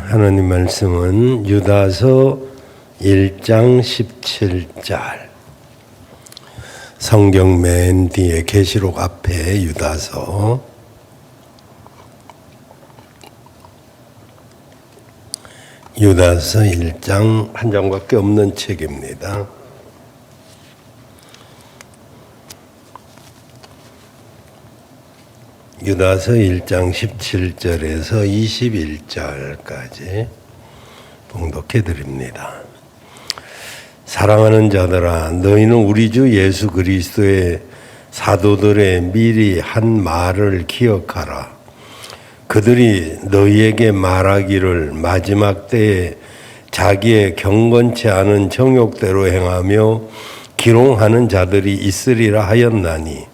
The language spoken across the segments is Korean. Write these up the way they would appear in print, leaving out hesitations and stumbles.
하나님 말씀은 유다서 1장 17절. 성경 맨 뒤에 계시록 앞에 유다서 1장 한 장밖에 없는 책입니다. 유다서 1장 17절에서 21절까지 봉독해 드립니다. 사랑하는 자들아, 너희는 우리 주 예수 그리스도의 사도들의 미리 한 말을 기억하라. 그들이 너희에게 말하기를 마지막 때에 자기의 경건치 않은 정욕대로 행하며 기롱하는 자들이 있으리라 하였나니,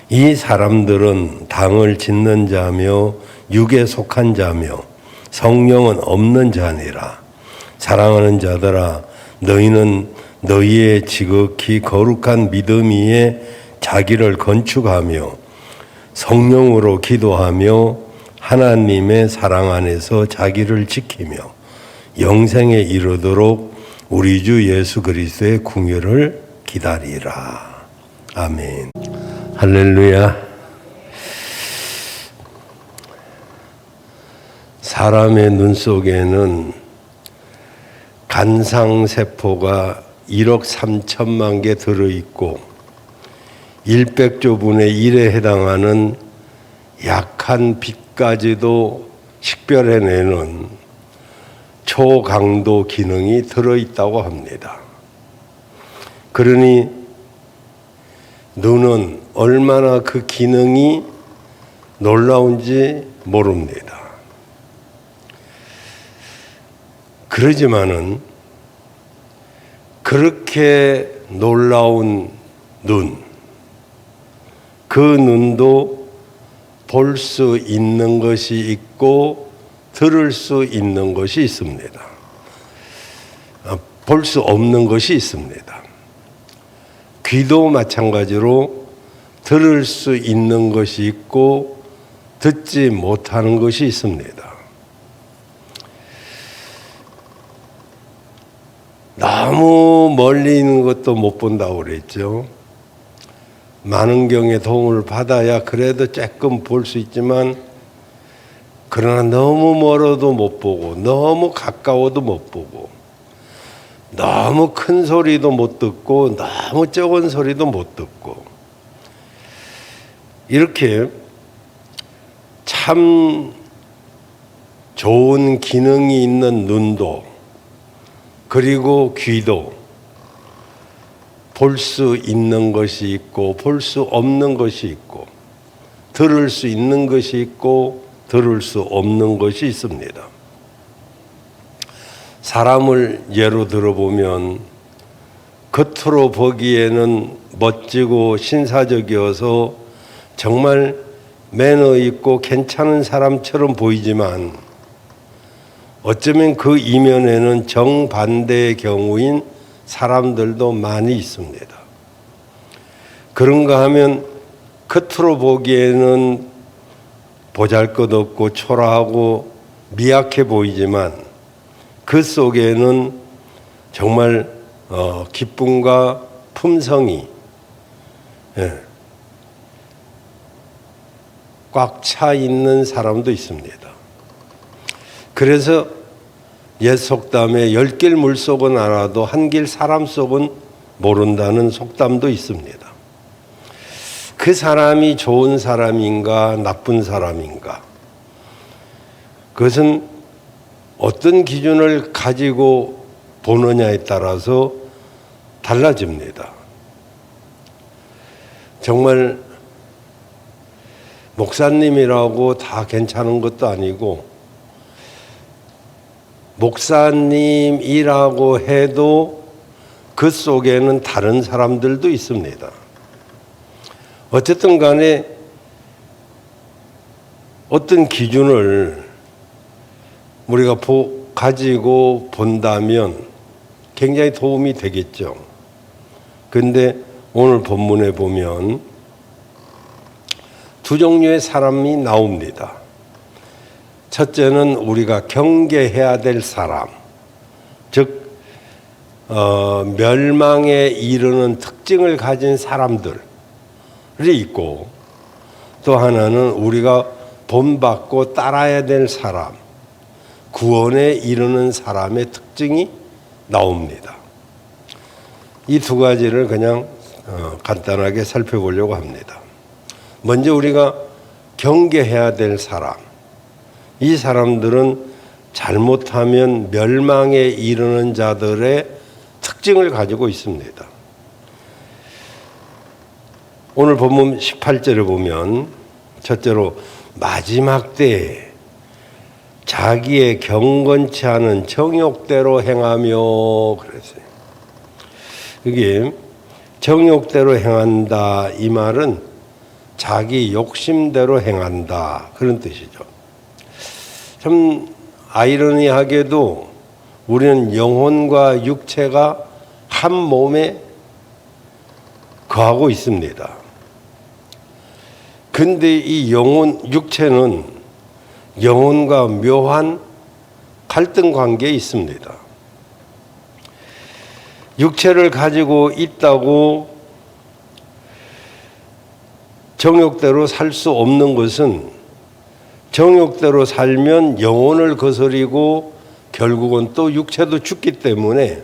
이 사람들은 당을 짓는 자며 육에 속한 자며 성령은 없는 자니라. 사랑하는 자들아, 너희는 너희의 지극히 거룩한 믿음 위에 자기를 건축하며 성령으로 기도하며 하나님의 사랑 안에서 자기를 지키며 영생에 이르도록 우리 주 예수 그리스도의 궁유를 기다리라. 아멘. 할렐루야. 사람의 눈 속에는 간상세포가 1억 3천만 개 들어있고 100조분의 1에 해당하는 약한 빛까지도 식별해내는 초강도 기능이 들어있다고 합니다. 그러니 눈은 얼마나 그 기능이 놀라운지 모릅니다. 그러지만은 그렇게 놀라운 눈, 그 눈도 볼 수 있는 것이 있고 들을 수 있는 것이 있습니다. 볼 수 없는 것이 있습니다. 귀도 마찬가지로 들을 수 있는 것이 있고 듣지 못하는 것이 있습니다. 너무 멀리 있는 것도 못 본다고 그랬죠. 만원경의 도움을 받아야 그래도 조금 볼 수 있지만, 그러나 너무 멀어도 못 보고 너무 가까워도 못 보고 너무 큰 소리도 못 듣고 너무 적은 소리도 못 듣고, 이렇게 참 좋은 기능이 있는 눈도 그리고 귀도 볼 수 있는 것이 있고 볼 수 없는 것이 있고 들을 수 있는 것이 있고 들을 수 없는 것이 있습니다. 사람을 예로 들어보면 겉으로 보기에는 멋지고 신사적이어서 정말 매너 있고 괜찮은 사람처럼 보이지만 어쩌면 그 이면에는 정반대의 경우인 사람들도 많이 있습니다. 그런가 하면 겉으로 보기에는 보잘것없고 초라하고 미약해 보이지만 그 속에는 정말 기쁨과 품성이 꽉 차 있는 사람도 있습니다. 그래서 옛 속담에 10길 물속은 알아도 한 길 사람 속은 모른다는 속담도 있습니다. 그 사람이 좋은 사람인가 나쁜 사람인가, 그것은 어떤 기준을 가지고 보느냐에 따라서 달라집니다. 정말 목사님이라고 다 괜찮은 것도 아니고, 목사님이라고 해도 그 속에는 다른 사람들도 있습니다. 어쨌든 간에 어떤 기준을 우리가 가지고 본다면 굉장히 도움이 되겠죠. 그런데 오늘 본문에 보면 두 종류의 사람이 나옵니다. 첫째는 우리가 경계해야 될 사람, 즉 멸망에 이르는 특징을 가진 사람들이 있고, 또 하나는 우리가 본받고 따라야 될 사람, 구원에 이르는 사람의 특징이 나옵니다. 이 두 가지를 그냥 간단하게 살펴보려고 합니다. 먼저 우리가 경계해야 될 사람, 이 사람들은 잘못하면 멸망에 이르는 자들의 특징을 가지고 있습니다. 오늘 본문 18절에 보면 첫째로 마지막 때에 자기의 경건치 않은 정욕대로 행하며 그랬어요. 이게 정욕대로 행한다 이 말은 자기 욕심대로 행한다 그런 뜻이죠. 참 아이러니하게도 우리는 영혼과 육체가 한 몸에 거하고 있습니다. 근데 이 육체는 영혼과 묘한 갈등 관계에 있습니다. 육체를 가지고 있다고 정욕대로 살 수 없는 것은 정욕대로 살면 영혼을 거스리고 결국은 또 육체도 죽기 때문에,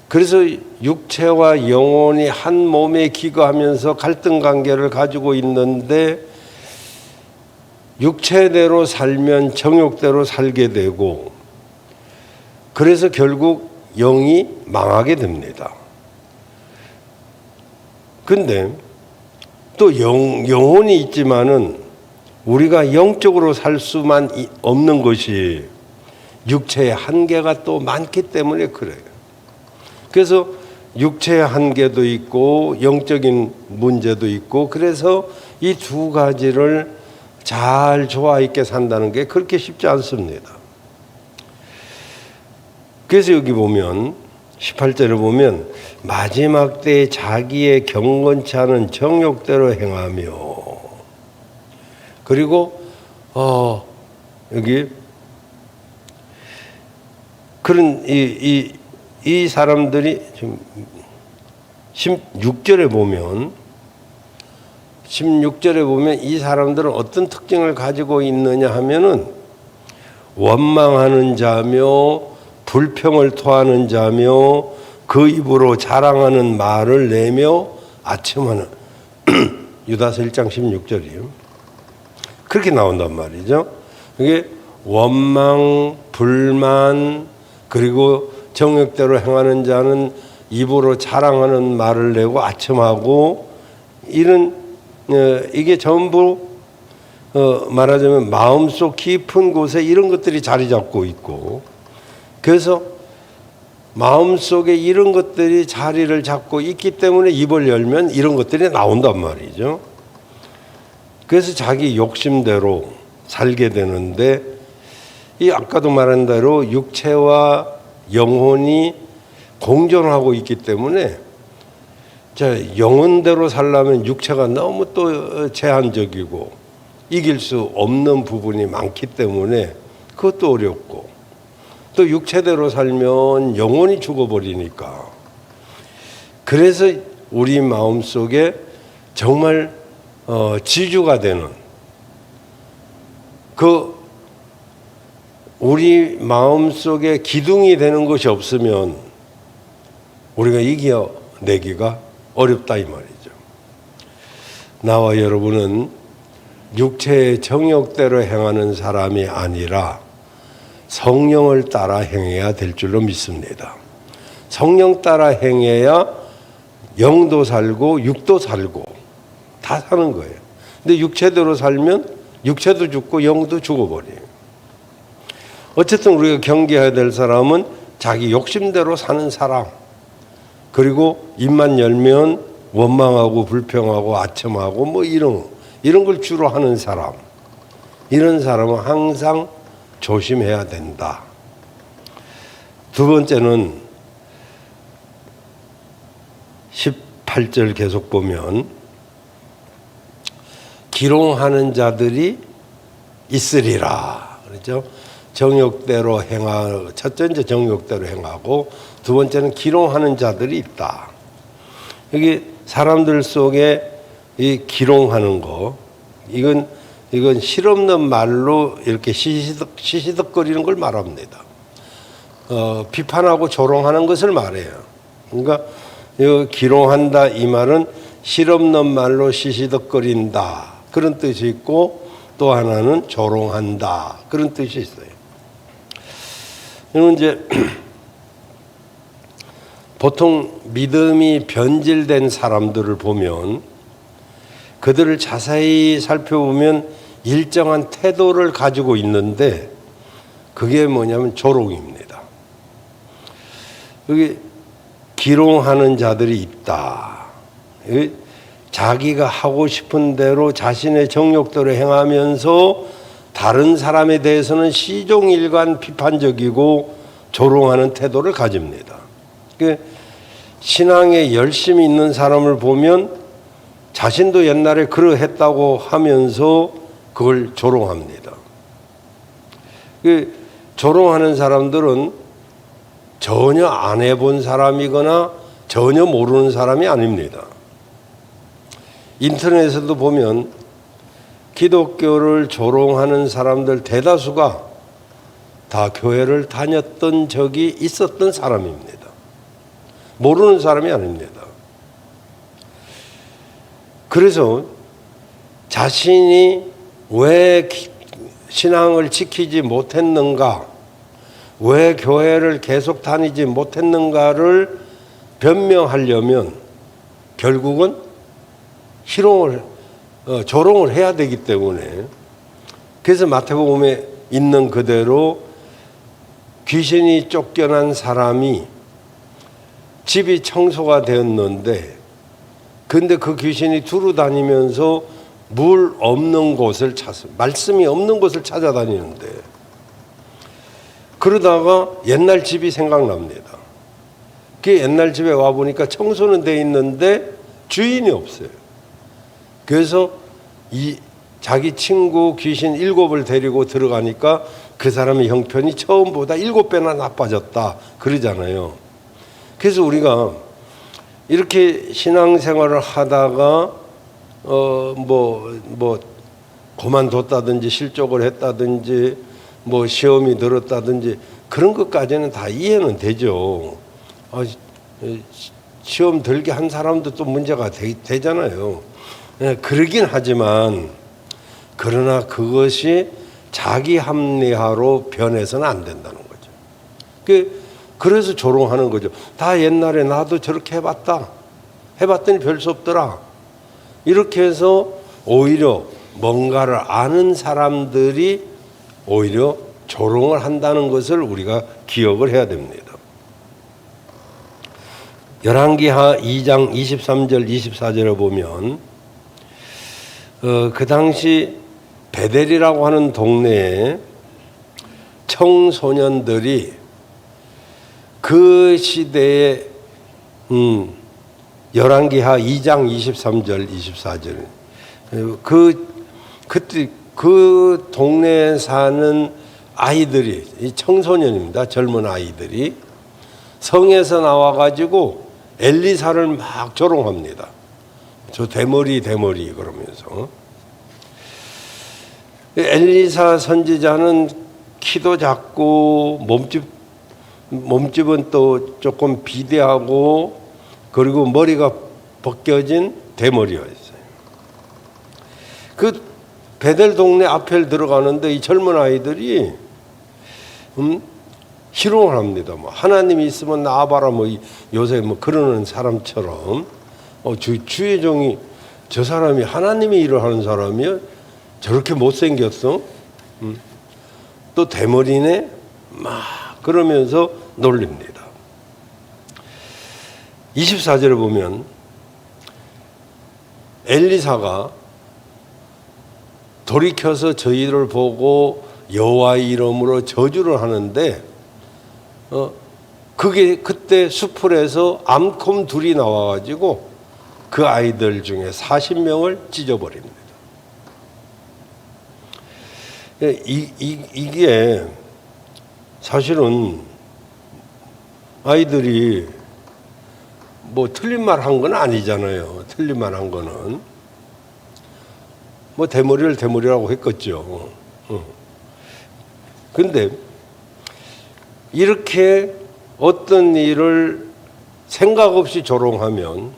그래서 육체와 영혼이 한 몸에 기거하면서 갈등 관계를 가지고 있는데, 육체대로 살면 정욕대로 살게 되고, 그래서 결국 영이 망하게 됩니다. 근데 또 영혼이 있지만은 우리가 영적으로 살 수만 없는 것이 육체의 한계가 또 많기 때문에 그래요. 그래서 육체의 한계도 있고 영적인 문제도 있고, 그래서 이 두 가지를 잘 조화 있게 산다는 게 그렇게 쉽지 않습니다. 그래서 여기 보면 18절을 보면 마지막 때에 자기의 경건치 않은 정욕대로 행하며, 그리고 여기 그런 이 사람들이 지금 16절에 보면 이 사람들은 어떤 특징을 가지고 있느냐 하면은 원망하는 자며 불평을 토하는 자며 그 입으로 자랑하는 말을 내며 아첨하는 유다서 1장 16절이요. 그렇게 나온단 말이죠. 이게 원망, 불만, 그리고 정욕대로 행하는 자는 입으로 자랑하는 말을 내고 아첨하고, 이게 전부 말하자면 마음속 깊은 곳에 이런 것들이 자리 잡고 있고, 그래서 마음속에 이런 것들이 자리를 잡고 있기 때문에 입을 열면 이런 것들이 나온단 말이죠. 그래서 자기 욕심대로 살게 되는데, 이 아까도 말한 대로 육체와 영혼이 공존하고 있기 때문에 영혼대로 살려면 육체가 너무 또 제한적이고 이길 수 없는 부분이 많기 때문에 그것도 어렵고, 또 육체대로 살면 영혼이 죽어버리니까, 그래서 우리 마음속에 정말 지주가 되는, 우리 마음속에 기둥이 되는 것이 없으면 우리가 이겨내기가 어렵다 이 말이죠. 나와 여러분은 육체의 정욕대로 행하는 사람이 아니라 성령을 따라 행해야 될 줄로 믿습니다. 성령 따라 행해야 영도 살고 육도 살고 다 사는 거예요. 근데 육체대로 살면 육체도 죽고 영도 죽어버려요. 어쨌든 우리가 경계해야 될 사람은 자기 욕심대로 사는 사람, 그리고 입만 열면 원망하고 불평하고 아첨하고 뭐 이런 걸 주로 하는 사람, 이런 사람은 항상 조심해야 된다. 두 번째는 18절 계속 보면 기롱하는 자들이 있으리라. 그렇죠? 정욕대로 행하고, 첫째는 정욕대로 행하고, 두 번째는 기롱하는 자들이 있다. 여기 사람들 속에 이 기롱하는 거, 이건 실없는 말로 이렇게 시시덕거리는 걸 말합니다. 비판하고 조롱하는 것을 말해요. 그러니까 이 기롱한다 이 말은 실없는 말로 시시덕거린다 그런 뜻이 있고, 또 하나는 조롱한다 그런 뜻이 있어요. 이건 이제 보통 믿음이 변질된 사람들을 보면 그들을 자세히 살펴보면 일정한 태도를 가지고 있는데, 그게 뭐냐면 조롱입니다. 여기 기롱하는 자들이 있다. 자기가 하고 싶은 대로 자신의 정욕대로 행하면서 다른 사람에 대해서는 시종일관 비판적이고 조롱하는 태도를 가집니다. 신앙에 열심히 있는 사람을 보면 자신도 옛날에 그러했다고 하면서 그걸 조롱합니다. 조롱하는 사람들은 전혀 안 해본 사람이거나 전혀 모르는 사람이 아닙니다. 인터넷에도 보면 기독교를 조롱하는 사람들 대다수가 다 교회를 다녔던 적이 있었던 사람입니다. 모르는 사람이 아닙니다. 그래서 자신이 왜 신앙을 지키지 못했는가, 왜 교회를 계속 다니지 못했는가를 변명하려면 결국은 조롱을 해야 되기 때문에, 그래서 마태복음에 있는 그대로 귀신이 쫓겨난 사람이 집이 청소가 되었는데, 근데 그 귀신이 두루 다니면서 물 없는 곳을 말씀이 없는 곳을 찾아다니는데, 그러다가 옛날 집이 생각납니다. 그 옛날 집에 와보니까 청소는 돼 있는데 주인이 없어요. 그래서 자기 친구 귀신 7을 데리고 들어가니까 그 사람의 형편이 처음보다 7배나 나빠졌다 그러잖아요. 그래서 우리가 이렇게 신앙생활을 하다가 그만뒀다든지 실족을 했다든지 시험이 들었다든지 그런 것까지는 다 이해는 되죠. 시험 들게 한 사람도 또 문제가 되잖아요. 그러긴 하지만, 그러나 그것이 자기 합리화로 변해서는 안 된다는 거죠. 그래서 조롱하는 거죠. 다 옛날에 나도 저렇게 해봤더니 별 수 없더라. 이렇게 해서 오히려 뭔가를 아는 사람들이 오히려 조롱을 한다는 것을 우리가 기억을 해야 됩니다. 열왕기하 2장 23절 24절에 보면 그 당시 베델이라고 하는 동네에 청소년들이 그 시대에 열왕기하 2장 23절 24절 그때 그 동네에 사는 아이들이, 이 청소년입니다. 젊은 아이들이 성에서 나와가지고 엘리사를 막 조롱합니다. 저 대머리 그러면서. 엘리사 선지자는 키도 작고 몸집은 또 조금 비대하고, 그리고 머리가 벗겨진 대머리였어요. 그 베델 동네 앞에 들어가는데 이 젊은 아이들이 희롱을 합니다. 하나님이 있으면 나와봐라 요새 그러는 사람처럼, 주의 종이 저 사람이 하나님이 일을 하는 사람이야? 저렇게 못생겼어? 또 대머리네? 막 그러면서 놀립니다. 24절에 보면 엘리사가 돌이켜서 저희를 보고 여호와의 이름으로 저주를 하는데, 그때 수풀에서 암콤 둘이 나와가지고 그 아이들 중에 40명을 찢어버립니다. 이게 사실은 아이들이 뭐 틀린 말 한 건 아니잖아요. 틀린 말 한 거는 뭐 대머리를 대머리라고 했겠죠. 근데 이렇게 어떤 일을 생각 없이 조롱하면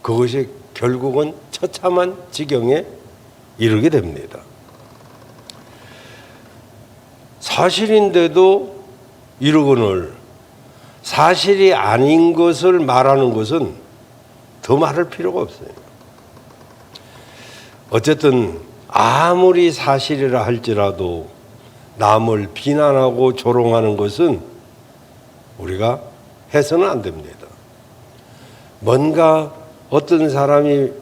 그것이 결국은 처참한 지경에 이르게 됩니다. 사실인데도 이르거늘 사실이 아닌 것을 말하는 것은 더 말할 필요가 없어요. 어쨌든 아무리 사실이라 할지라도 남을 비난하고 조롱하는 것은 우리가 해서는 안 됩니다. 뭔가 어떤 사람이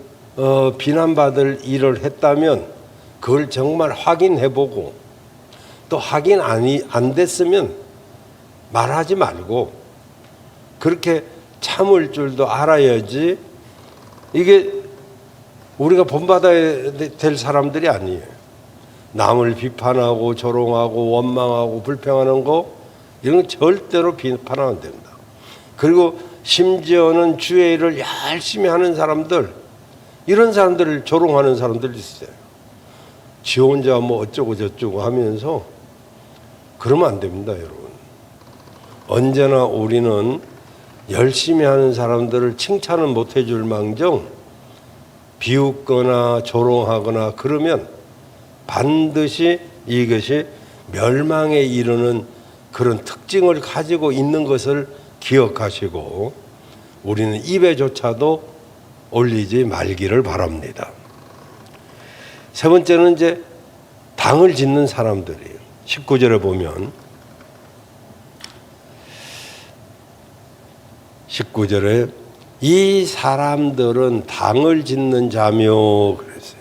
비난받을 일을 했다면 그걸 정말 확인해보고 또 확인 안 됐으면 말하지 말고 그렇게 참을 줄도 알아야지. 이게 우리가 본받아야 될 사람들이 아니에요. 남을 비판하고 조롱하고 원망하고 불평하는 거 이런 거 절대로 비판하면 안 됩니다. 그리고 심지어는 주의 일을 열심히 하는 사람들, 이런 사람들을 조롱하는 사람들이 있어요. 지 혼자 뭐 어쩌고 저쩌고 하면서 그러면 안 됩니다, 여러분. 언제나 우리는 열심히 하는 사람들을 칭찬은 못 해줄 망정 비웃거나 조롱하거나 그러면 반드시 이것이 멸망에 이르는 그런 특징을 가지고 있는 것을 기억하시고 우리는 입에조차도 올리지 말기를 바랍니다. 세 번째는 이제 당을 짓는 사람들이에요. 19절에 보면 19절에 이 사람들은 당을 짓는 자며 그랬어요.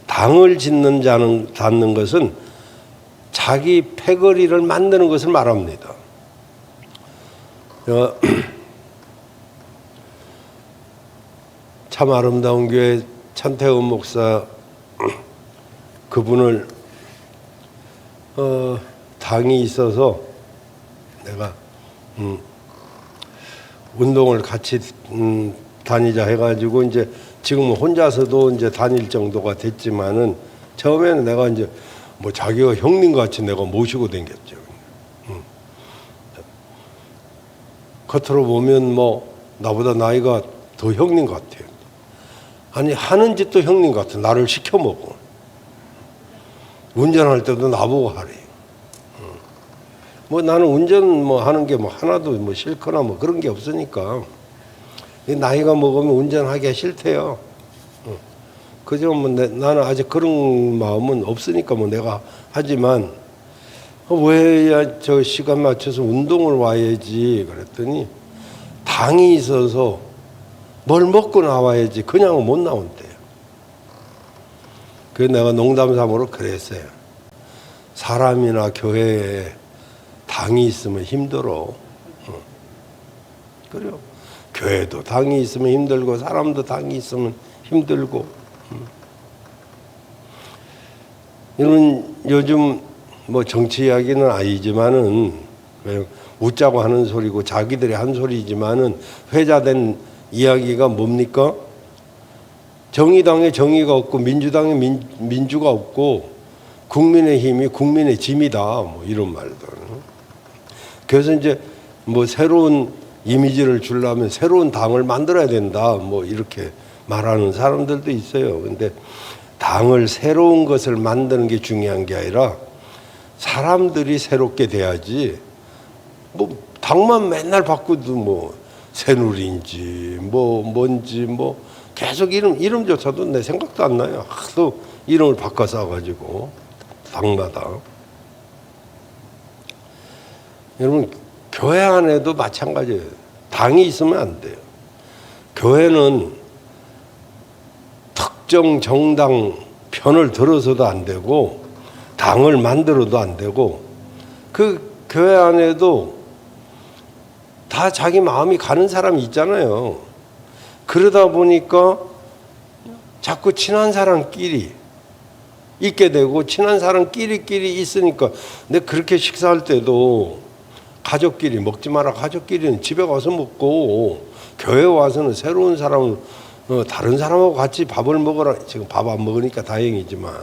당을 짓는 자는 닫는 것은 자기 패거리를 만드는 것을 말합니다. 참 아름다운 교회 천태훈 목사 그분을 당이 있어서 내가 운동을 같이 다니자 해가지고 이제 지금은 혼자서도 이제 다닐 정도가 됐지만은 처음에는 내가 이제 뭐 자기가 형님 같이 내가 모시고 다녔죠. 겉으로 보면 뭐 나보다 나이가 더 형님 같아요. 아니 하는 짓도 형님 같아. 나를 시켜 먹어. 운전할 때도 나보고 하래. 뭐 나는 운전 뭐 하는 게 뭐 하나도 뭐 싫거나 뭐 그런 게 없으니까 나이가 먹으면 운전하기가 싫대요. 그저 뭐 나는 아직 그런 마음은 없으니까 뭐 내가 하지만 왜 저 시간 맞춰서 운동을 와야지 그랬더니 당이 있어서 뭘 먹고 나와야지 그냥은 못 나온대요. 그래서 내가 농담삼으로 그랬어요. 사람이나 교회에 당이 있으면 힘들어. 그래요. 교회도 당이 있으면 힘들고 사람도 당이 있으면 힘들고. 이런 요즘 뭐 정치 이야기는 아니지만은 웃자고 하는 소리고 자기들이 한 소리지만은 회자된 이야기가 뭡니까? 정의당에 정의가 없고 민주당에 민주가 없고 국민의힘이 국민의 짐이다. 뭐 이런 말들. 그래서 이제 뭐 새로운 이미지를 주려면 새로운 당을 만들어야 된다. 뭐 이렇게 말하는 사람들도 있어요. 근데 당을 새로운 것을 만드는 게 중요한 게 아니라 사람들이 새롭게 돼야지 뭐 당만 맨날 바꾸도 뭐 새누리인지 뭐 뭔지 뭐 계속 이름조차도 내 생각도 안 나요. 하도 이름을 바꿔 써가지고 당마다. 여러분 교회 안에도 마찬가지예요. 당이 있으면 안 돼요. 교회는 특정 정당 편을 들어서도 안 되고 당을 만들어도 안 되고 그 교회 안에도 다 자기 마음이 가는 사람이 있잖아요. 그러다 보니까 자꾸 친한 사람끼리 있게 되고 친한 사람끼리끼리 있으니까. 근데 그렇게 식사할 때도 가족끼리 먹지 마라. 가족끼리는 집에 가서 먹고 교회 와서는 새로운 사람을 다른 사람하고 같이 밥을 먹어라. 지금 밥 안 먹으니까 다행이지만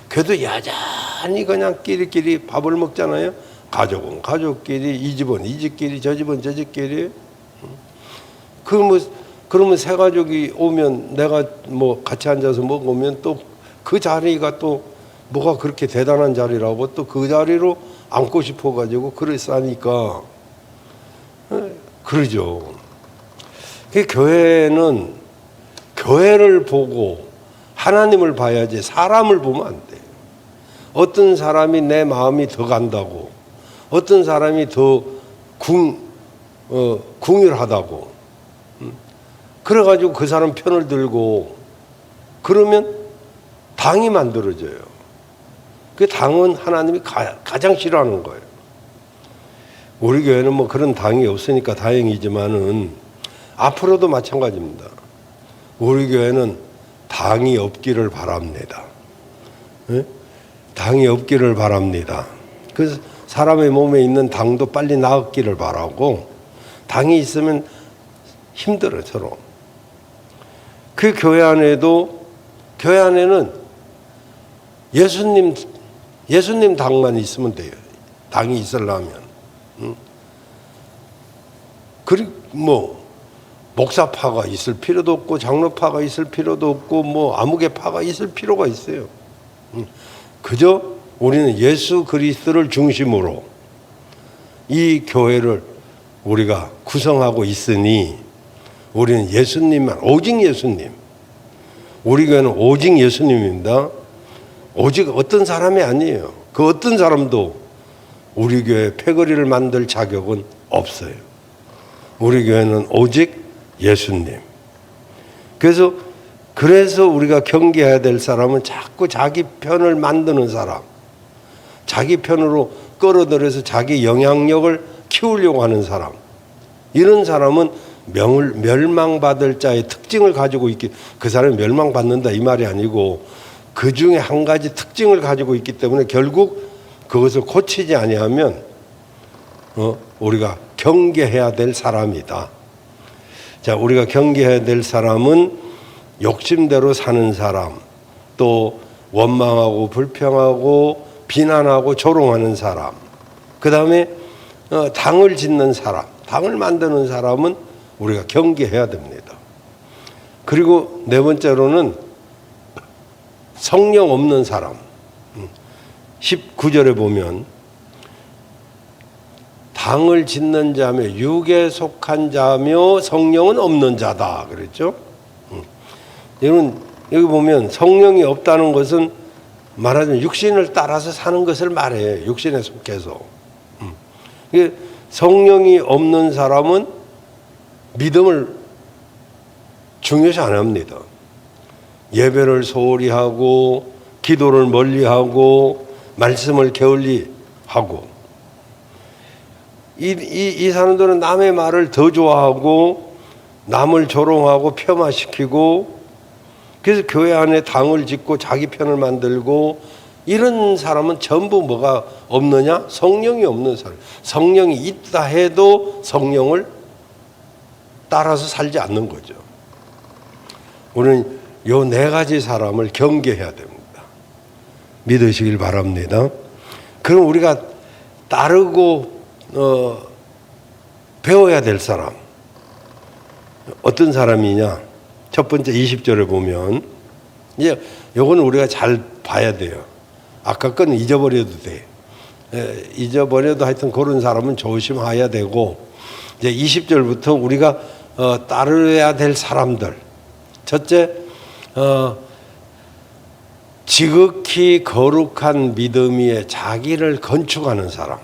그래도 여전히 그냥 끼리끼리 밥을 먹잖아요. 가족은 가족끼리, 이 집은 이 집끼리, 저 집은 저 집끼리. 그러면 세 가족이 오면 내가 뭐 같이 앉아서 먹으면 또 그 자리가 또 뭐가 그렇게 대단한 자리라고 또 그 자리로 앉고 싶어가지고 그랬으니까 그러죠. 그 교회는 교회를 보고 하나님을 봐야지 사람을 보면 안 돼요. 어떤 사람이 내 마음이 더 간다고, 어떤 사람이 더 궁휼하다고 그래가지고 그 사람 편을 들고 그러면 당이 만들어져요. 그 당은 하나님이 가장 싫어하는 거예요. 우리 교회는 뭐 그런 당이 없으니까 다행이지만은 앞으로도 마찬가지입니다. 우리 교회는 당이 없기를 바랍니다. 네? 당이 없기를 바랍니다. 그래서 사람의 몸에 있는 당도 빨리 나았기를 바라고, 당이 있으면 힘들어요, 서로. 그 교회 안에는 예수님 당만 있으면 돼요. 당이 있으려면. 그리고 뭐 목사파가 있을 필요도 없고 장로파가 있을 필요도 없고 뭐 아무개파가 있을 필요가 있어요. 그저 우리는 예수 그리스도를 중심으로 이 교회를 우리가 구성하고 있으니 우리는 예수님만, 오직 예수님. 우리 교회는 오직 예수님입니다. 오직 어떤 사람이 아니에요. 그 어떤 사람도 우리 교회 패거리를 만들 자격은 없어요. 우리 교회는 오직 예수님. 그래서 우리가 경계해야 될 사람은 자꾸 자기 편을 만드는 사람, 자기 편으로 끌어들여서 자기 영향력을 키우려고 하는 사람, 이런 사람은 멸망받을 자의 특징을 가지고 그 사람이 멸망받는다 이 말이 아니고 그 중에 한 가지 특징을 가지고 있기 때문에 결국 그것을 고치지 아니하면 우리가 경계해야 될 사람이다. 자, 우리가 경계해야 될 사람은 욕심대로 사는 사람, 또 원망하고 불평하고 비난하고 조롱하는 사람, 그 다음에 당을 짓는 사람, 당을 만드는 사람은 우리가 경계해야 됩니다. 그리고 네 번째로는 성령 없는 사람. 19절에 보면 당을 짓는 자며 육에 속한 자며 성령은 없는 자다 그랬죠. 여기 보면 성령이 없다는 것은 말하자면 육신을 따라서 사는 것을 말해요. 육신에 속해서. 성령이 없는 사람은 믿음을 중요시 안 합니다. 예배를 소홀히 하고 기도를 멀리하고 말씀을 게을리하고 이 사람들은 남의 말을 더 좋아하고 남을 조롱하고 폄하시키고 그래서 교회 안에 당을 짓고 자기 편을 만들고 이런 사람은 전부 뭐가 없느냐? 성령이 없는 사람. 성령이 있다 해도 성령을 따라서 살지 않는 거죠. 우리는 요 네 가지 사람을 경계해야 됩니다. 믿으시길 바랍니다. 그럼 우리가 따르고 배워야 될 사람 어떤 사람이냐? 첫 번째 20절에 보면 이제 요거는 우리가 잘 봐야 돼요. 아까 건 잊어버려도 돼. 잊어버려도 하여튼 그런 사람은 조심해야 되고 이제 20절부터 우리가 따르야 될 사람들. 첫째, 지극히 거룩한 믿음 위에 자기를 건축하는 사람.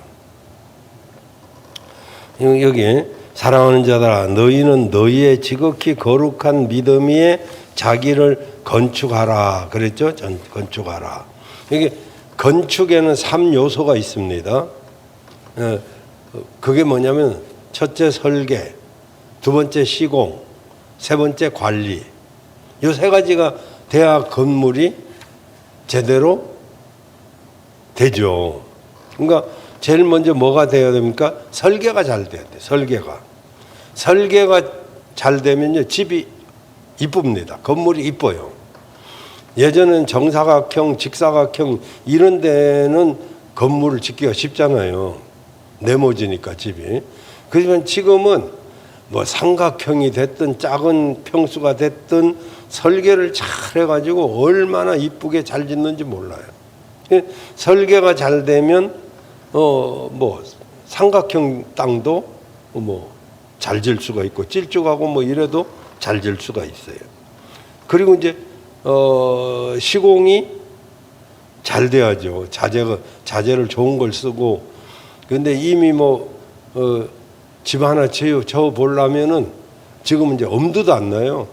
여기 사랑하는 자들아 너희는 너희의 지극히 거룩한 믿음 위에 자기를 건축하라 그랬죠? 건축하라. 여기 건축에는 3요소가 있습니다. 그게 뭐냐면 첫째 설계, 두 번째 시공, 세 번째 관리. 이 세 가지가 돼야 건물이 제대로 되죠. 그러니까 제일 먼저 뭐가 돼야 됩니까? 설계가 잘 돼야 돼. 설계가 잘 되면요 집이 이쁩니다. 건물이 이뻐요. 예전엔 정사각형, 직사각형 이런 데는 건물을 짓기가 쉽잖아요. 네모지니까 집이. 그렇지만 지금은 뭐 삼각형이 됐든 작은 평수가 됐든 설계를 잘 해가지고 얼마나 이쁘게 잘 짓는지 몰라요. 설계가 잘 되면 뭐 삼각형 땅도 뭐 잘 질 수가 있고 찔쭉하고 뭐 이래도 잘 질 수가 있어요. 그리고 이제 시공이 잘 돼야죠. 자재를 좋은 걸 쓰고. 근데 이미 집 하나 저 보려면은 지금 이제 엄두도 안 나요.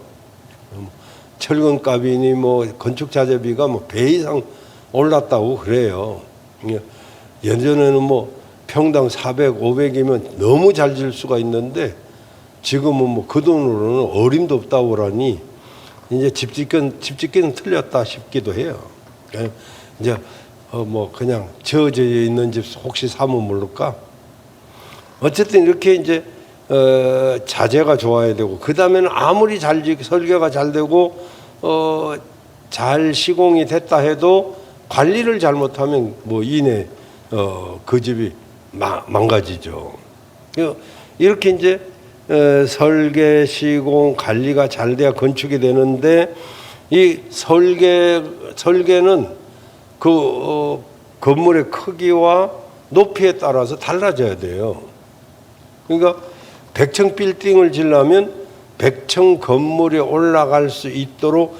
철근값이니 뭐 건축 자재비가 뭐 배 이상 올랐다고 그래요. 예전에는 뭐 평당 400, 500이면 너무 잘 질 수가 있는데 지금은 뭐 그 돈으로는 어림도 없다고 그러니 이제 집 짓기는 틀렸다 싶기도 해요. 이제 뭐 그냥 저어져 있는 집 혹시 사면 모를까? 어쨌든 이렇게 이제 자재가 좋아야 되고 그 다음에는 아무리 설계가 잘 되고 잘 시공이 됐다 해도 관리를 잘못하면 뭐 이내 그 집이 망가지죠. 이렇게 이제 설계, 시공, 관리가 잘 돼야 건축이 되는데 이 설계는 그 건물의 크기와 높이에 따라서 달라져야 돼요. 그러니까 100층 빌딩을 지려면 100층 건물에 올라갈 수 있도록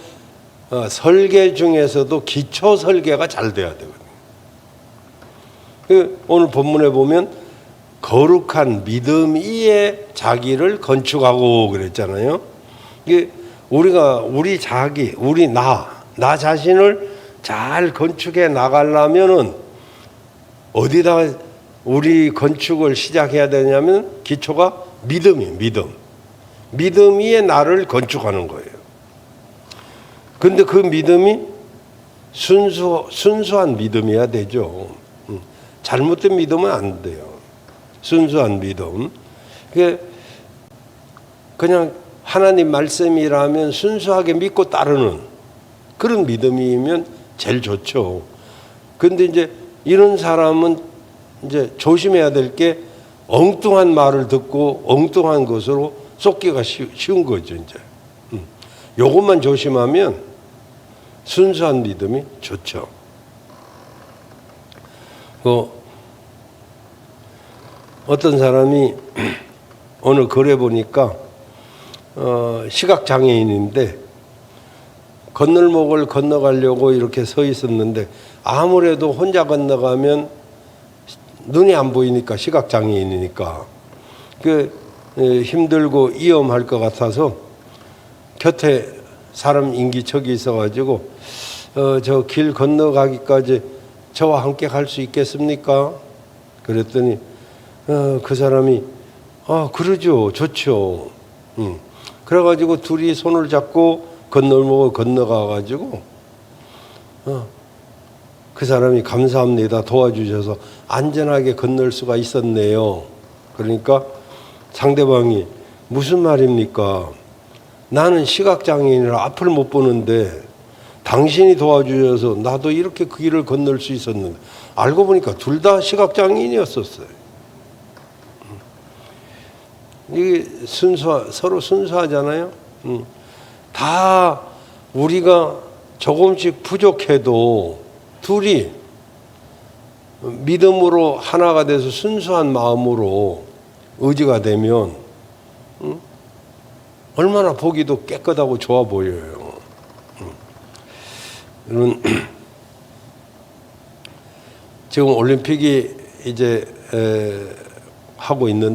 설계 중에서도 기초 설계가 잘 돼야 되거든요. 오늘 본문에 보면 거룩한 믿음 위에 자기를 건축하고 그랬잖아요. 이게 나 자신을 잘 건축해 나가려면은 어디다가 우리 건축을 시작해야 되냐면 기초가 믿음이에요. 믿음 위에 나를 건축하는 거예요. 근데 그 믿음이 순수한 믿음이어야 되죠. 잘못된 믿음은 안 돼요. 순수한 믿음. 그냥 하나님 말씀이라면 순수하게 믿고 따르는 그런 믿음이면 제일 좋죠. 근데 이제 이런 사람은 이제 조심해야 될 게 엉뚱한 말을 듣고 엉뚱한 것으로 쏟기가 쉬운 거죠, 이제. 요것만 조심하면 순수한 믿음이 좋죠. 어떤 사람이 오늘 글에 보니까 시각장애인인데 건널목을 건너가려고 이렇게 서 있었는데 아무래도 혼자 건너가면 눈이 안 보이니까 시각장애인이니까 힘들고 위험할 것 같아서 곁에 사람 인기척이 있어가지고 저 길 건너가기까지 저와 함께 갈 수 있겠습니까? 그랬더니 그 사람이 그러죠, 좋죠. 그래가지고 둘이 손을 잡고 건널목을 건너가가지고 그 사람이 감사합니다 도와주셔서 안전하게 건널 수가 있었네요. 그러니까 상대방이 무슨 말입니까? 나는 시각장애인이라 앞을 못 보는데 당신이 도와주셔서 나도 이렇게 그 길을 건널 수 있었는데 알고 보니까 둘 다 시각장애인이었었어요. 이게 서로 순수하잖아요. 다 우리가 조금씩 부족해도 둘이 믿음으로 하나가 돼서 순수한 마음으로 의지가 되면 얼마나 보기도 깨끗하고 좋아 보여요. 이런 지금 올림픽이 이제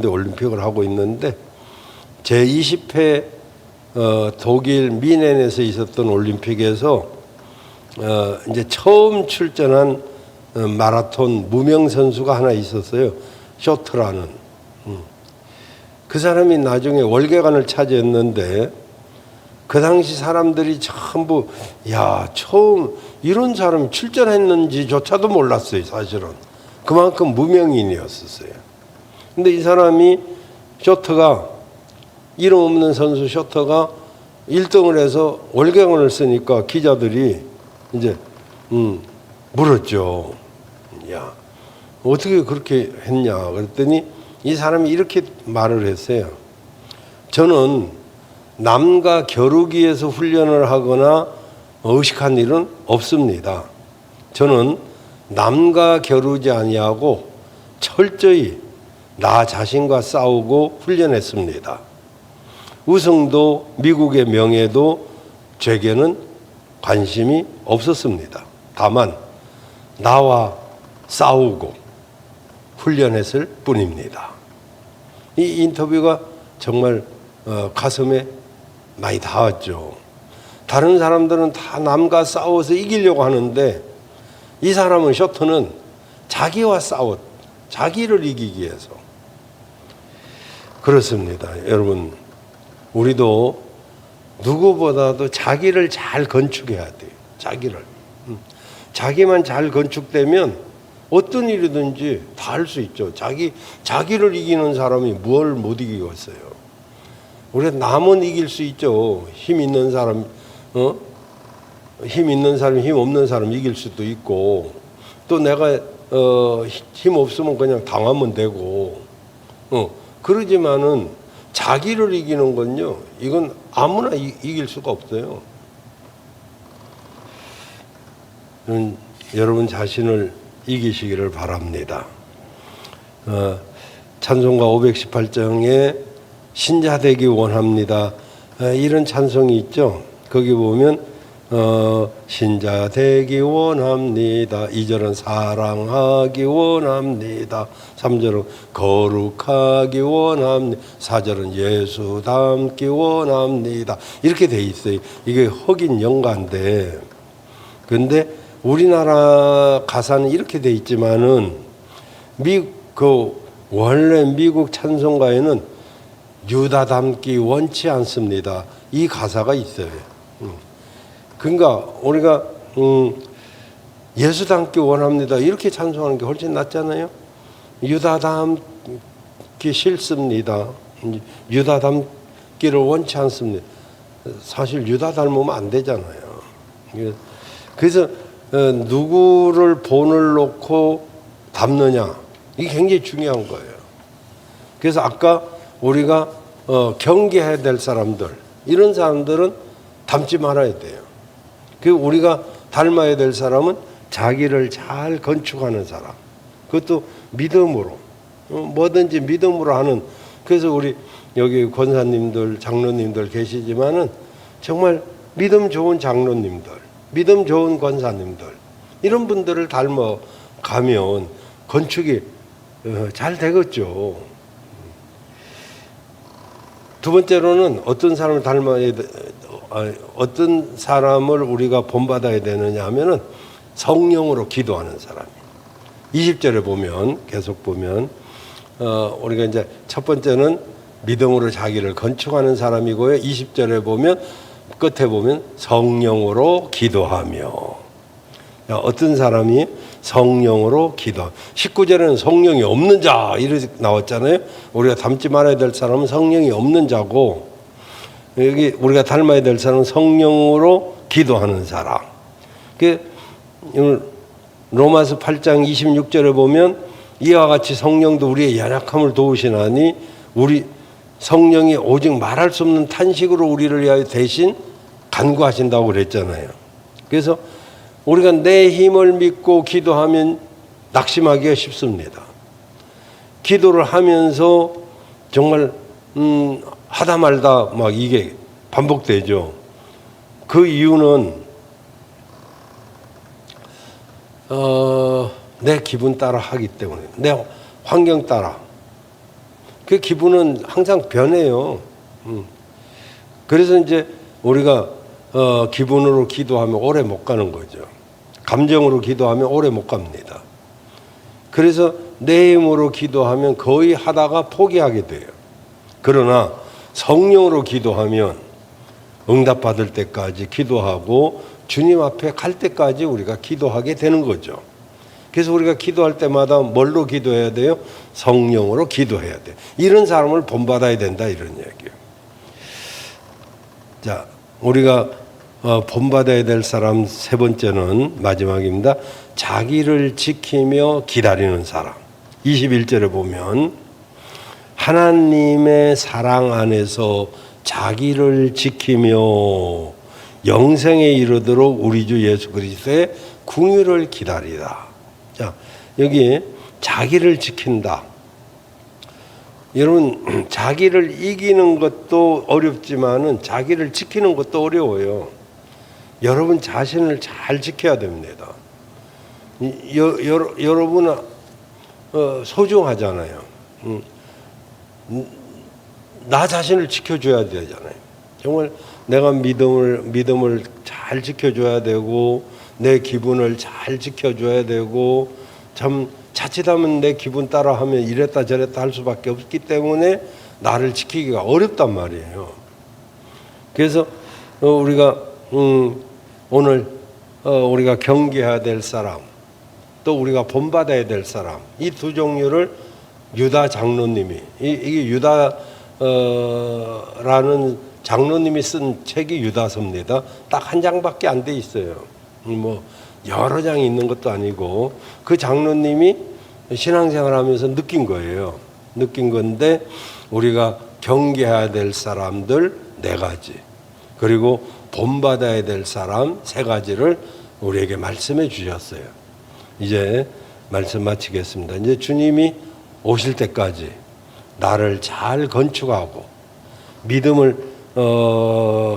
올림픽을 하고 있는데 제20회 독일 미넨에서 있었던 올림픽에서 이제 처음 출전한 마라톤 무명 선수가 하나 있었어요. 쇼트라는. 그 사람이 나중에 월계관을 차지했는데 그 당시 사람들이 전부 처음 이런 사람이 출전했는지조차도 몰랐어요. 사실은 그만큼 무명인이었었어요. 근데 이 사람이 쇼트가 이름 없는 선수 쇼트가 1등을 해서 월경을 쓰니까 기자들이 이제 물었죠. 야, 어떻게 그렇게 했냐 그랬더니 이 사람이 이렇게 말을 했어요. 저는 남과 겨루기 위해서 훈련을 하거나 의식한 일은 없습니다. 저는 남과 겨루지 아니하고 철저히 나 자신과 싸우고 훈련했습니다. 우승도 미국의 명예도 제게는 관심이 없었습니다. 다만 나와 싸우고 훈련했을 뿐입니다. 이 인터뷰가 정말 가슴에 많이 닿았죠. 다른 사람들은 다 남과 싸워서 이기려고 하는데 이 사람은 쇼트는 자기와 자기를 이기기 위해서. 그렇습니다. 여러분, 우리도 누구보다도 자기를 잘 건축해야 돼요. 자기만 잘 건축되면 어떤 일이든지 다 할 수 있죠. 자기를 이기는 사람이 뭘 못 이기겠어요. 우리가 남은 이길 수 있죠. 힘 있는 사람, 힘 없는 사람 이길 수도 있고, 또 내가 힘 없으면 그냥 당하면 되고, 그러지만은 자기를 이기는 건요, 이건 아무나 이길 수가 없어요. 여러분 자신을 이기시기를 바랍니다. 찬송가 518장에 신자 되기 원합니다. 이런 찬송이 있죠. 거기 보면 신자 되기 원합니다. 2절은 사랑하기 원합니다. 3절은 거룩하기 원합니다. 4절은 예수 닮기 원합니다. 이렇게 돼 있어요. 이게 흑인 영가인데, 근데 우리나라 가사는 이렇게 돼 있지만은 원래 미국 찬송가에는 유다 닮기 원치 않습니다. 이 가사가 있어요. 그러니까 우리가 예수 닮기 원합니다. 이렇게 찬송하는 게 훨씬 낫잖아요. 유다 닮기 싫습니다. 유다 닮기를 원치 않습니다. 사실 유다 닮으면 안 되잖아요. 그래서 누구를 본을 놓고 닮느냐, 이게 굉장히 중요한 거예요. 그래서 아까 우리가 경계해야 될 사람들, 이런 사람들은 닮지 말아야 돼요. 그리고 우리가 닮아야 될 사람은 자기를 잘 건축하는 사람, 그것도 믿음으로, 뭐든지 믿음으로 하는. 그래서 우리 여기 권사님들, 장로님들 계시지만은 정말 믿음 좋은 장로님들, 믿음 좋은 권사님들, 이런 분들을 닮아가면 건축이 잘 되겠죠. 두 번째로는 어떤 사람을 어떤 사람을 우리가 본받아야 되느냐 하면은 성령으로 기도하는 사람. 20절에 보면, 계속 보면, 우리가 이제 첫 번째는 믿음으로 자기를 건축하는 사람이고요. 20절에 보면, 끝에 보면 성령으로 기도하며. 어떤 사람이 성령으로 기도. 19절에는 성령이 없는 자 이렇게 나왔잖아요. 우리가 닮지 말아야 될 사람은 성령이 없는 자고, 여기 우리가 닮아야 될 사람은 성령으로 기도하는 사람. 로마서 8장 26절에 보면 이와 같이 성령도 우리의 연약함을 도우시나니 우리 성령이 오직 말할 수 없는 탄식으로 우리를 위하여 대신 간구하신다고 그랬잖아요. 그래서 우리가 내 힘을 믿고 기도하면 낙심하기가 쉽습니다. 기도를 하면서 정말 하다 말다 막 이게 반복되죠. 그 이유는 내 기분 따라 하기 때문에, 내 환경 따라. 그 기분은 항상 변해요. 그래서 이제 우리가 기분으로 기도하면 오래 못 가는 거죠. 감정으로 기도하면 오래 못 갑니다. 그래서 내 힘으로 기도하면 거의 하다가 포기하게 돼요. 그러나 성령으로 기도하면 응답받을 때까지 기도하고 주님 앞에 갈 때까지 우리가 기도하게 되는 거죠. 그래서 우리가 기도할 때마다 뭘로 기도해야 돼요? 성령으로 기도해야 돼요. 이런 사람을 본받아야 된다, 이런 얘기예요. 자, 우리가 본받아야 될 사람 세 번째는 마지막입니다. 자기를 지키며 기다리는 사람. 21절에 보면 하나님의 사랑 안에서 자기를 지키며 영생에 이르도록 우리 주 예수 그리스도의 궁유를 기다리다. 자, 여기 자기를 지킨다. 여러분, 자기를 이기는 것도 어렵지만은 자기를 지키는 것도 어려워요. 여러분 자신을 잘 지켜야 됩니다. 여러분 소중하잖아요. 나 자신을 지켜줘야 되잖아요. 정말 내가 믿음을 잘 지켜줘야 되고 내 기분을 잘 지켜줘야 되고 참 자칫하면 내 기분 따라 하면 이랬다 저랬다 할 수밖에 없기 때문에 나를 지키기가 어렵단 말이에요. 그래서 우리가 오늘 우리가 경계해야 될 사람 또 우리가 본받아야 될 사람 이 두 종류를 유다 장로님이 이게 유다라는 장로님이 쓴 책이 유다서입니다. 딱 한 장밖에 안 돼 있어요. 뭐 여러 장이 있는 것도 아니고 그 장로님이 신앙생활하면서 느낀 거예요. 느낀 건데 우리가 경계해야 될 사람들 4가지 그리고 본받아야 될 사람 3가지를 우리에게 말씀해 주셨어요. 이제 말씀 마치겠습니다. 이제 주님이 오실 때까지 나를 잘 건축하고 믿음을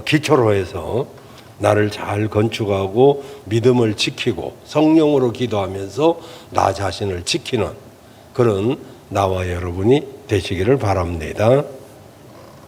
기초로 해서 나를 잘 건축하고 믿음을 지키고 성령으로 기도하면서 나 자신을 지키는 그런 나와 여러분이 되시기를 바랍니다.